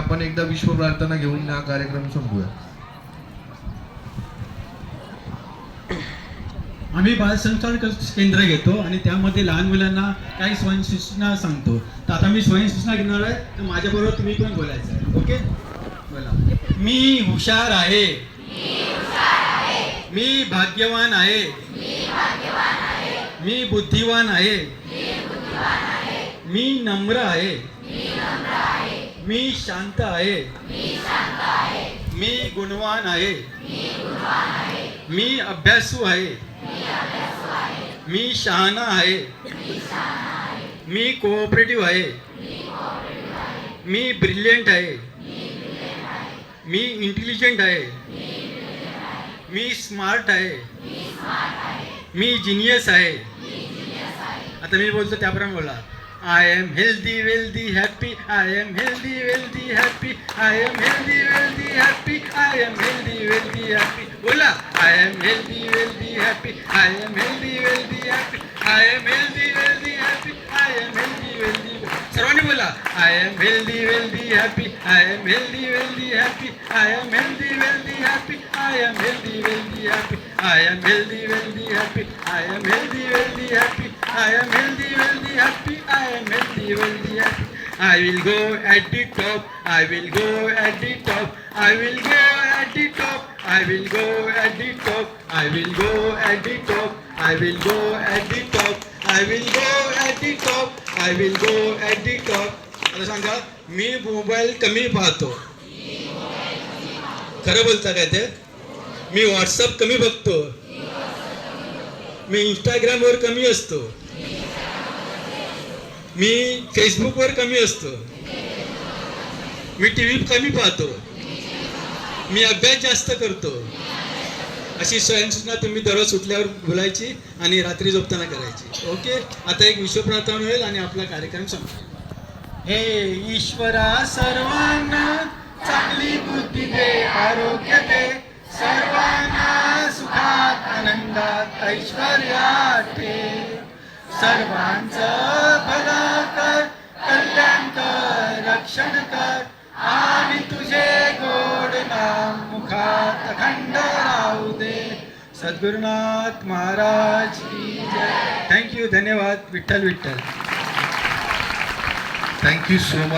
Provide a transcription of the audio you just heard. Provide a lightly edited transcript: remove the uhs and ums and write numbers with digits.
आपण एकदा विश्व प्रार्थना घेऊन हा कार्यक्रम संपवूया. आम्ही बालसंस्कार केंद्र घेतो आणि त्यामध्ये लहान मुलांना काही स्वयंसूचना सांगतो. तर आता मी स्वयंसूचना घेणार आहे, तर माझ्याबरोबर तुम्ही पण बोलायचं आहे. ओके, बोला. मी हुशार आहे. मी भाग्यवान आहे. मी बुद्धिवान आहे. मी नम्र आहे. मी शांत आहे. मी गुणवान आहे. मी अभ्यासू आहे. मी शहाणा आहे. मी कोऑपरेटिव्ह आहे. मी ब्रिलियंट आहे. मी इंटेलिजंट आहे. मी स्मार्ट आहे. मी जिनियस आहे. आता मी बोलतो त्याप्रमाणे बोला. I am healthy wealthy happy. I am healthy wealthy happy. I am healthy wealthy happy. I am healthy wealthy happy. बोला. I am healthy wealthy happy. I am healthy wealthy happy. I am healthy wealthy happy. I am healthy wealthy. सर्वांनी बोला. I am healthy wealthy happy. I am healthy wealthy happy. I am healthy wealthy happy. I am healthy wealthy happy. I am healthy wealthy happy. I am healthy wealthy happy. I am healthy wealthy happy. I am healthy, wealthy, happy. I will go at the top. I will go at the top. I will go at the top. I will go at the top. I will go at the top. I will go at the top. I will go at the top. I will go at the top. आता सांगा, मी mobile कमी पाहतो. खरं बोलता काय ते? मी WhatsApp कमी बघतो. मी इंस्टाग्रामवर कमी असतो. मी फेसबुकवर कमी असतो. मी टी व्ही कमी पाहतो. मी अभ्यास जास्त करतो. अशी स्वयंसूचना तुम्ही दररोज सुटल्यावर बोलायची आणि रात्री झोपताना करायची. ओके, आता एक विश्वप्रार्थना होईल आणि आपला कार्यक्रम संपतो. हे ईश्वरा, सर्वांना चांगली बुद्धी दे, आरोग्य दे, सर्वांना सुखात आनंदात ऐश्वर्यात ठेव. सर्वांचं भलं कर, कल्याण कर, रक्षण कर, आणि तुझे गोड नाम मुखात अखंड राहू दे. सद्गुरुनाथ महाराज की जय. थँक्यू, धन्यवाद. Vitthal Vitthal. Thank you so much.